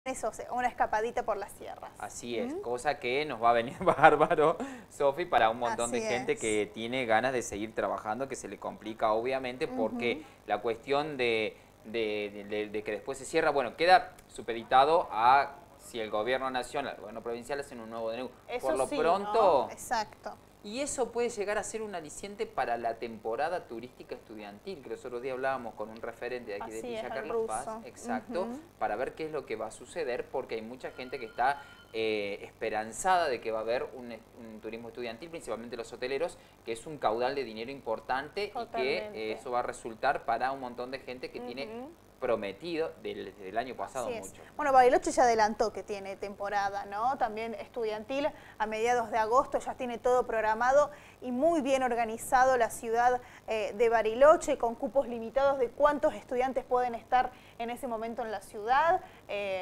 eso, una escapadita por las sierras. Así es, cosa que nos va a venir bárbaro, Sofi, para un montón de gente que tiene ganas de seguir trabajando, que se le complica obviamente porque la cuestión de que después se cierra, bueno, queda supeditado a si el gobierno nacional, el gobierno provincial hacen un nuevo DNU. Eso por lo sí, pronto, ¿no? Exacto. Y eso puede llegar a ser un aliciente para la temporada turística estudiantil, que los otros días hablábamos con un referente de aquí de Villa Carlos Paz, exacto, para ver qué es lo que va a suceder, porque hay mucha gente que está esperanzada de que va a haber un turismo estudiantil, principalmente los hoteleros, que es un caudal de dinero importante. Totalmente. Y que eso va a resultar para un montón de gente que tiene prometido desde el año pasado mucho. Bueno, Bariloche ya adelantó que tiene temporada, ¿no? También estudiantil a mediados de agosto, ya tiene todo programado y muy bien organizado la ciudad de Bariloche, con cupos limitados de cuántos estudiantes pueden estar en ese momento en la ciudad.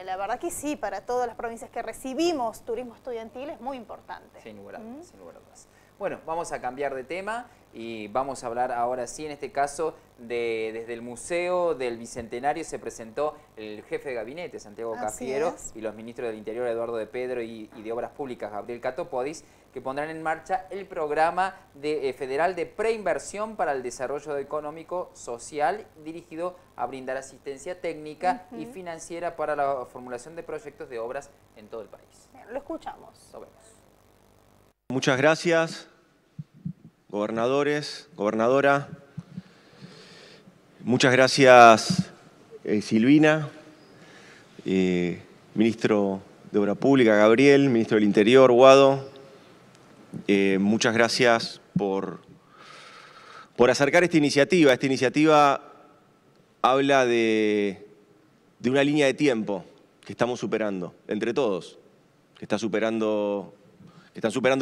La verdad que sí, para todas las provincias que recibimos turismo estudiantil es muy importante. Sin lugar a dudas, sin lugar a dudas. Bueno, vamos a cambiar de tema y vamos a hablar ahora sí, en este caso, desde el Museo del Bicentenario se presentó el jefe de gabinete, Santiago Cafiero, y los ministros del Interior, Eduardo de Pedro, y de Obras Públicas, Gabriel Catopodis, que pondrán en marcha el programa federal de preinversión para el desarrollo económico social, dirigido a brindar asistencia técnica y financiera para la formulación de proyectos de obras en todo el país. Bien, lo escuchamos. Lo vemos. Muchas gracias, gobernadores, gobernadora. Muchas gracias, Silvina, ministro de Obra Pública, Gabriel, ministro del Interior, Guado. Muchas gracias por acercar esta iniciativa. Esta iniciativa habla de una línea de tiempo que estamos superando, entre todos, que están superando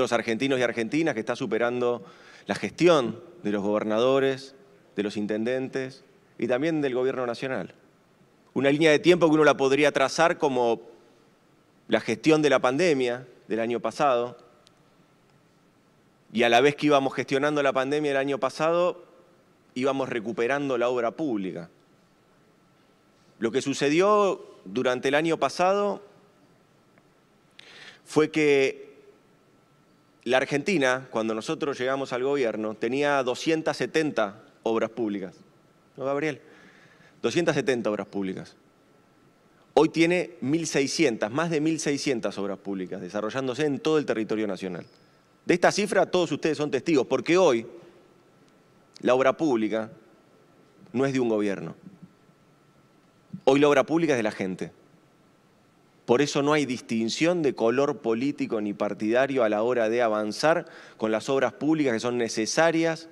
los argentinos y argentinas, que está superando la gestión de los gobernadores, de los intendentes y también del gobierno nacional. Una línea de tiempo que uno la podría trazar como la gestión de la pandemia del año pasado, y a la vez que íbamos gestionando la pandemia del año pasado, íbamos recuperando la obra pública. Lo que sucedió durante el año pasado fue que la Argentina, cuando nosotros llegamos al gobierno, tenía 270 obras públicas. ¿No, Gabriel? 270 obras públicas. Hoy tiene 1.600, más de 1.600 obras públicas, desarrollándose en todo el territorio nacional. De esta cifra todos ustedes son testigos, porque hoy la obra pública no es de un gobierno. Hoy la obra pública es de la gente. Por eso no hay distinción de color político ni partidario a la hora de avanzar con las obras públicas que son necesarias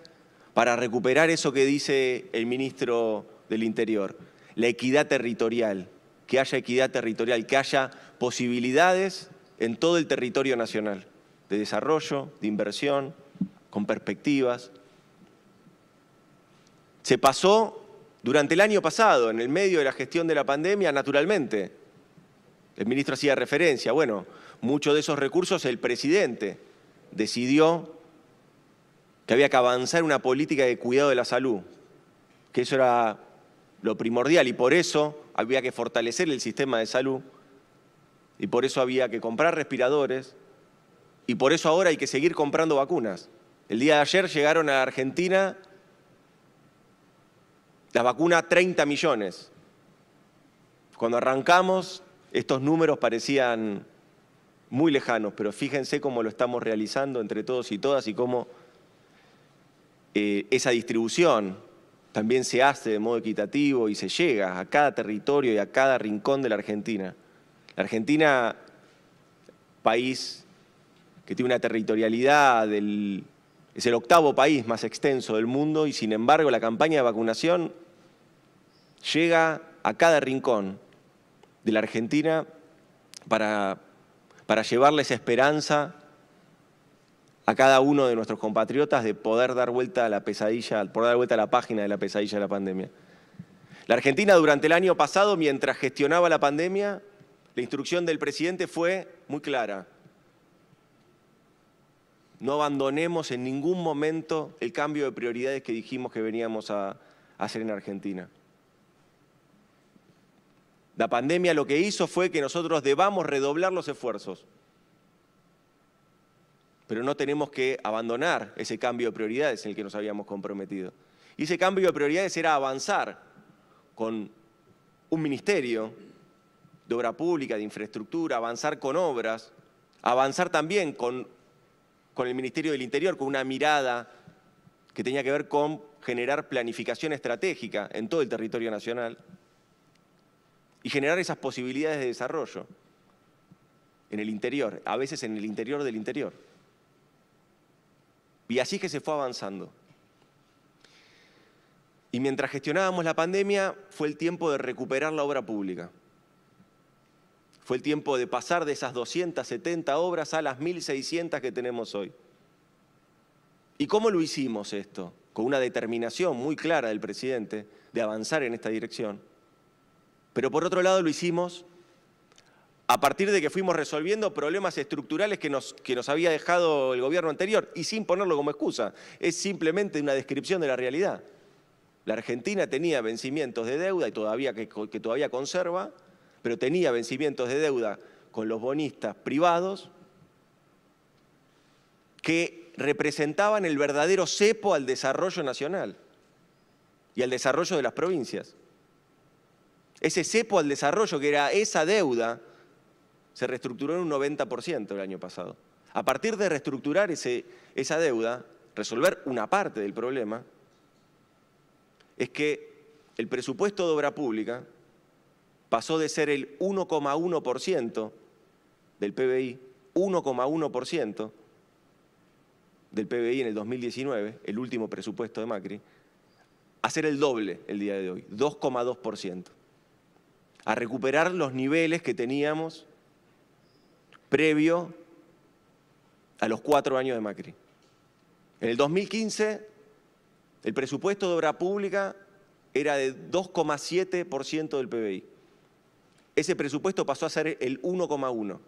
para recuperar eso que dice el ministro del Interior, la equidad territorial, que haya equidad territorial, que haya posibilidades en todo el territorio nacional, de desarrollo, de inversión, con perspectivas. Se pasó durante el año pasado, en el medio de la gestión de la pandemia, naturalmente. El ministro hacía referencia, bueno, muchos de esos recursos el presidente decidió que había que avanzar una política de cuidado de la salud, que eso era lo primordial y por eso había que fortalecer el sistema de salud y por eso había que comprar respiradores y por eso ahora hay que seguir comprando vacunas. El día de ayer llegaron a la Argentina las vacunas 30 millones. Cuando arrancamos, estos números parecían muy lejanos, pero fíjense cómo lo estamos realizando entre todos y todas y cómo esa distribución también se hace de modo equitativo y se llega a cada territorio y a cada rincón de la Argentina. La Argentina, país que tiene una territorialidad, es el octavo país más extenso del mundo y sin embargo la campaña de vacunación llega a cada rincón de la Argentina para llevarles esperanza a cada uno de nuestros compatriotas de poder dar vuelta a la pesadilla, poder dar vuelta a la página de la pesadilla de la pandemia. La Argentina durante el año pasado, mientras gestionaba la pandemia, la instrucción del presidente fue muy clara. No abandonemos en ningún momento el cambio de prioridades que dijimos que veníamos a hacer en Argentina. La pandemia lo que hizo fue que nosotros debamos redoblar los esfuerzos. Pero no tenemos que abandonar ese cambio de prioridades en el que nos habíamos comprometido. Y ese cambio de prioridades era avanzar con un ministerio de obra pública, de infraestructura, avanzar con obras, avanzar también con el Ministerio del Interior, con una mirada que tenía que ver con generar planificación estratégica en todo el territorio nacional y generar esas posibilidades de desarrollo en el interior, a veces en el interior del interior. Y así es que se fue avanzando. Y mientras gestionábamos la pandemia, fue el tiempo de recuperar la obra pública. Fue el tiempo de pasar de esas 270 obras a las 1.600 que tenemos hoy. ¿Y cómo lo hicimos esto? Con una determinación muy clara del presidente de avanzar en esta dirección. Pero por otro lado lo hicimos a partir de que fuimos resolviendo problemas estructurales que nos había dejado el gobierno anterior, y sin ponerlo como excusa, es simplemente una descripción de la realidad. La Argentina tenía vencimientos de deuda y que todavía conserva, pero tenía vencimientos de deuda con los bonistas privados que representaban el verdadero cepo al desarrollo nacional y al desarrollo de las provincias. Ese cepo al desarrollo, que era esa deuda, se reestructuró en un 90% el año pasado. A partir de reestructurar esa deuda, resolver una parte del problema, es que el presupuesto de obra pública pasó de ser el 1,1% del PBI, 1,1% del PBI en el 2019, el último presupuesto de Macri, a ser el doble el día de hoy, 2,2%. A recuperar los niveles que teníamos previo a los 4 años de Macri. En el 2015, el presupuesto de obra pública era de 2,7% del PBI. Ese presupuesto pasó a ser el 1,1%.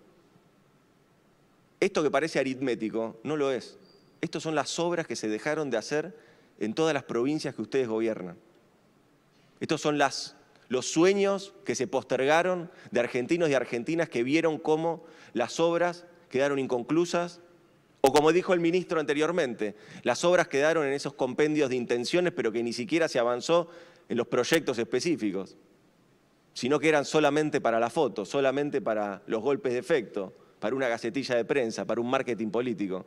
Esto que parece aritmético, no lo es. Estas son las obras que se dejaron de hacer en todas las provincias que ustedes gobiernan. Estos son los sueños que se postergaron de argentinos y argentinas que vieron cómo las obras quedaron inconclusas, o como dijo el ministro anteriormente, las obras quedaron en esos compendios de intenciones, pero que ni siquiera se avanzó en los proyectos específicos, sino que eran solamente para la foto, solamente para los golpes de efecto, para una gacetilla de prensa, para un marketing político.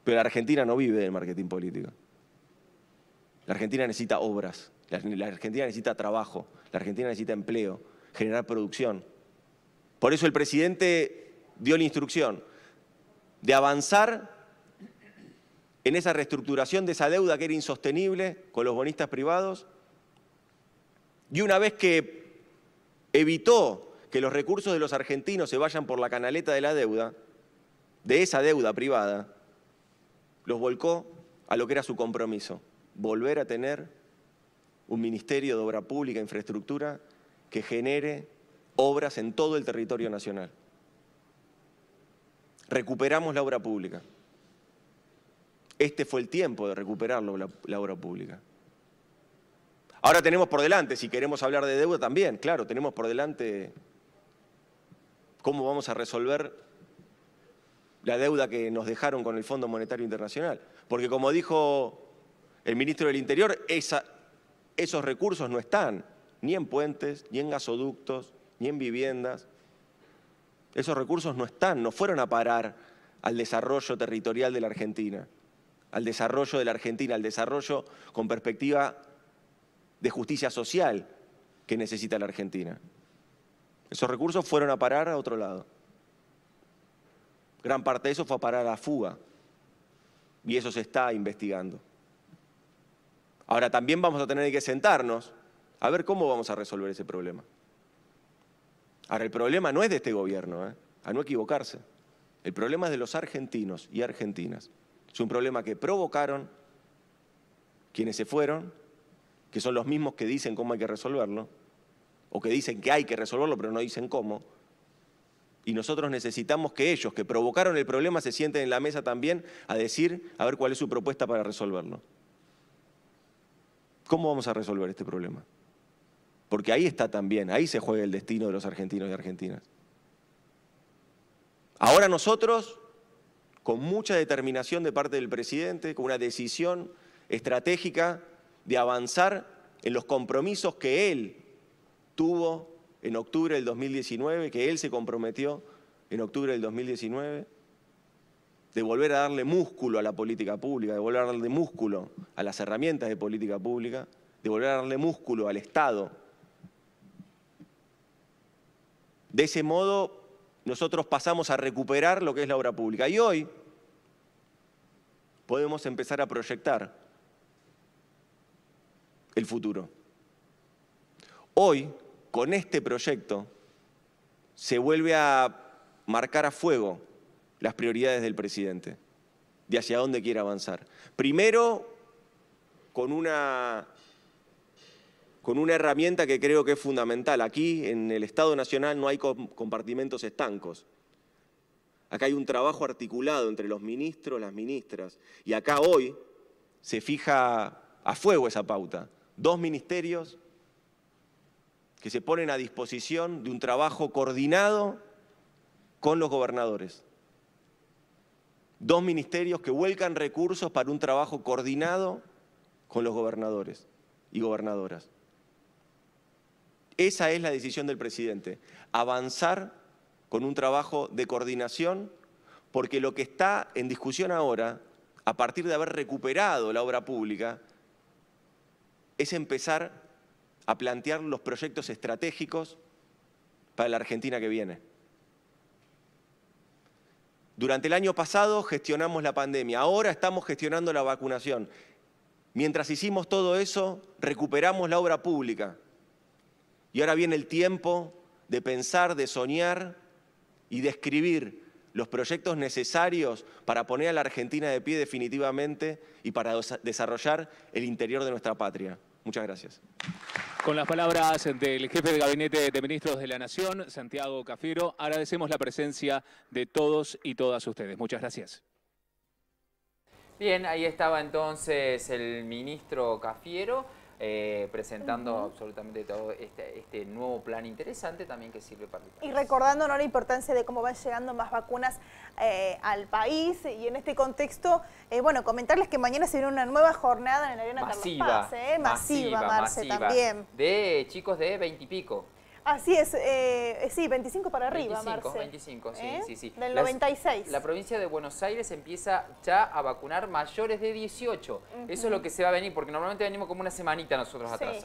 Pero la Argentina no vive del marketing político. La Argentina necesita obras, la Argentina necesita trabajo, la Argentina necesita empleo, generar producción. Por eso el presidente dio la instrucción de avanzar en esa reestructuración de esa deuda que era insostenible con los bonistas privados, y una vez que evitó que los recursos de los argentinos se vayan por la canaleta de la deuda, de esa deuda privada, los volcó a lo que era su compromiso, volver a tener un Ministerio de Obra Pública e Infraestructura que genere obras en todo el territorio nacional. Recuperamos la obra pública. Este fue el tiempo de recuperar la obra pública. Ahora tenemos por delante, si queremos hablar de deuda también, claro, tenemos por delante cómo vamos a resolver la deuda que nos dejaron con el Fondo Monetario Internacional. Porque como dijo el ministro del Interior, esos recursos no están ni en puentes, ni en gasoductos, ni en viviendas. Esos recursos no están, no fueron a parar al desarrollo territorial de la Argentina, al desarrollo de la Argentina, al desarrollo con perspectiva de justicia social que necesita la Argentina. Esos recursos fueron a parar a otro lado. Gran parte de eso fue a parar a la fuga, y eso se está investigando. Ahora también vamos a tener que sentarnos a ver cómo vamos a resolver ese problema. Ahora, el problema no es de este gobierno, a no equivocarse. El problema es de los argentinos y argentinas. Es un problema que provocaron quienes se fueron, que son los mismos que dicen cómo hay que resolverlo, o que dicen que hay que resolverlo pero no dicen cómo. Y nosotros necesitamos que ellos, que provocaron el problema, se sienten en la mesa también a decir, a ver cuál es su propuesta para resolverlo. ¿Cómo vamos a resolver este problema? porque ahí está también, ahí se juega el destino de los argentinos y argentinas. Ahora nosotros, con mucha determinación de parte del presidente, con una decisión estratégica de avanzar en los compromisos que él tuvo en octubre del 2019, que él se comprometió en octubre del 2019, de volver a darle músculo a la política pública, de volver a darle músculo a las herramientas de política pública, de volver a darle músculo al Estado. De ese modo, nosotros pasamos a recuperar lo que es la obra pública. Y hoy podemos empezar a proyectar el futuro. Hoy, con este proyecto, se vuelve a marcar a fuego las prioridades del presidente, de hacia dónde quiere avanzar. Primero, con una herramienta que creo que es fundamental. Aquí, en el Estado Nacional, no hay compartimentos estancos. Acá hay un trabajo articulado entre los ministros, las ministras. Y acá hoy se fija a fuego esa pauta. 2 ministerios que se ponen a disposición de un trabajo coordinado con los gobernadores. 2 ministerios que vuelcan recursos para un trabajo coordinado con los gobernadores y gobernadoras. Esa es la decisión del presidente, avanzar con un trabajo de coordinación, porque lo que está en discusión ahora, a partir de haber recuperado la obra pública, es empezar a plantear los proyectos estratégicos para la Argentina que viene. Durante el año pasado gestionamos la pandemia, ahora estamos gestionando la vacunación. Mientras hicimos todo eso, recuperamos la obra pública. Y ahora viene el tiempo de pensar, de soñar y de escribir los proyectos necesarios para poner a la Argentina de pie definitivamente y para desarrollar el interior de nuestra patria. Muchas gracias. Con las palabras del jefe de Gabinete de Ministros de la Nación, Santiago Cafiero, agradecemos la presencia de todos y todas ustedes. Muchas gracias. Bien, ahí estaba entonces el ministro Cafiero presentando absolutamente todo este nuevo plan interesante también que sirve para el país. Y recordándonos la importancia de cómo van llegando más vacunas al país y en este contexto, bueno, comentarles que mañana se viene una nueva jornada en la Arena Carlos Paz, masiva, Marce, también. De chicos de 20 y pico. Así es, sí, 25 para arriba, 25, sí. Del 96. La provincia de Buenos Aires empieza ya a vacunar mayores de 18. Eso es lo que se va a venir, porque normalmente venimos como una semanita nosotros atrás.